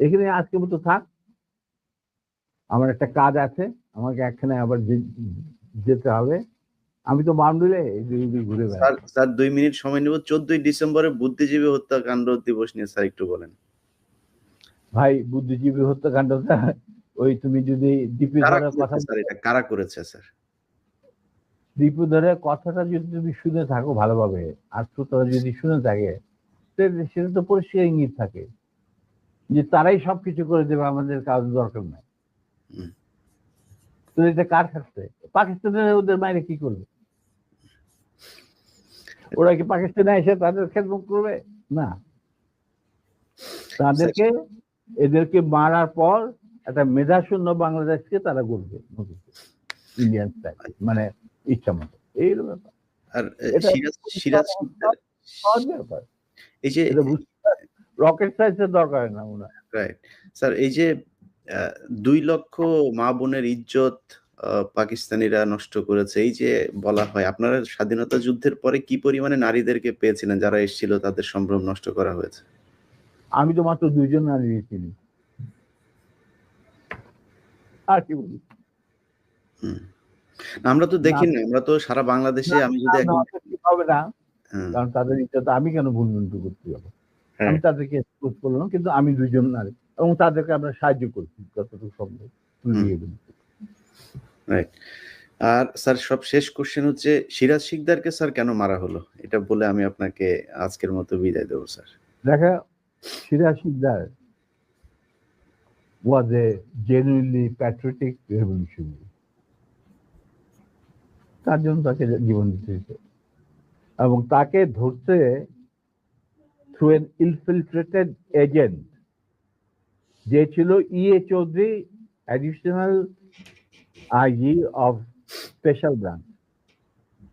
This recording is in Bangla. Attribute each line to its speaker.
Speaker 1: এখানে আজকের মতো থাক, আমার একটা কাজ আছে, আমাকে একখানে আবার যেতে হবে। আমি তো বাউন্ডুলে ঘুরে বেড়াই।
Speaker 2: স্যার 2 মিনিট সময় নেব। 14ই ডিসেম্বরে বুদ্ধিজীবী হত্যাকাণ্ড দিবস নিয়ে স্যার একটু বলেন।
Speaker 1: ভাই, বুদ্ধিজীবী হত্যাকাণ্ডটা ওই তুমি যদি দীপিধরের কথা,
Speaker 2: স্যার এটা কারা করেছে স্যার?
Speaker 1: দীপিধরের কথাটা যদি তুমি শুনে থাকো ভালোভাবে, আর শ্রোতারা যদি শুনে থাকে, সেটা তো পরিষ্কার ইঙ্গিত থাকে যে তারাই সবকিছু করে দেবে, আমাদের কাজ দরকার নাই। তো এটা কার কাছে? পাকিস্তানের ওদের বাইরে কি করবে? ওরা কি পাকিস্তানে এসে তাদের খেদমত করবে? না, তাদেরকে এদেরকে মারার পর একটা মেধাশূন্য বাংলাদেশকে তারা গড়বে, ইন্ডিয়ান স্টাইল, মানে ইচ্ছা মতো। এই ব্যাপার।
Speaker 2: আর সিরাজ
Speaker 1: ব্যাপার,
Speaker 2: এই যে
Speaker 1: রকেট সায়েন্সের দরকার না ওনার।
Speaker 2: রাইট স্যার, এই যে 2 লক্ষ মা বোনের ইজ্জত পাকিস্তানিরা নষ্ট করেছে, এই যে বলা হয়, আপনারা স্বাধীনতা যুদ্ধের পরে কি পরিমাণে নারীদেরকে পেয়েছিলেন যারা এসেছিল, তাদের সম্ভ্রম নষ্ট করা হয়েছে?
Speaker 1: আমি তো মাত্র 2 জন নারী চিনি, আর কি বলি।
Speaker 2: আমরা তো দেখি না, আমরা তো সারা বাংলাদেশে, আমি যদি
Speaker 1: হবে না, কারণ তাদের ইচ্ছা আমি কেন ভুলভুল করতে যাবো? আমি তাদেরকে এক্সপোজ করলাম, কিন্তু আমি 2 জন নারী, এবং তাদেরকে আমরা সাহায্য করছি যতটুকু সম্ভব।
Speaker 2: রাইট। আর স্যার সব শেষ কোশ্চেন হচ্ছে, সিরাজ শিকদারকে স্যার কেন মারা হলো, এটা বলে আমি আপনাকে আজকের মতো বিদায় দেবো স্যার।
Speaker 1: দেখা, Siraj Sikdar was a genuinely patriotic revolutionary. তার জন্য তাকে জীবন দিতে হয়েছে, এবং তাকে ধরতে থ্রু এন ইনফিলট্রেটেড এজেন্ট, যে ছিল E.A. Chowdhury, additional IG of special branch.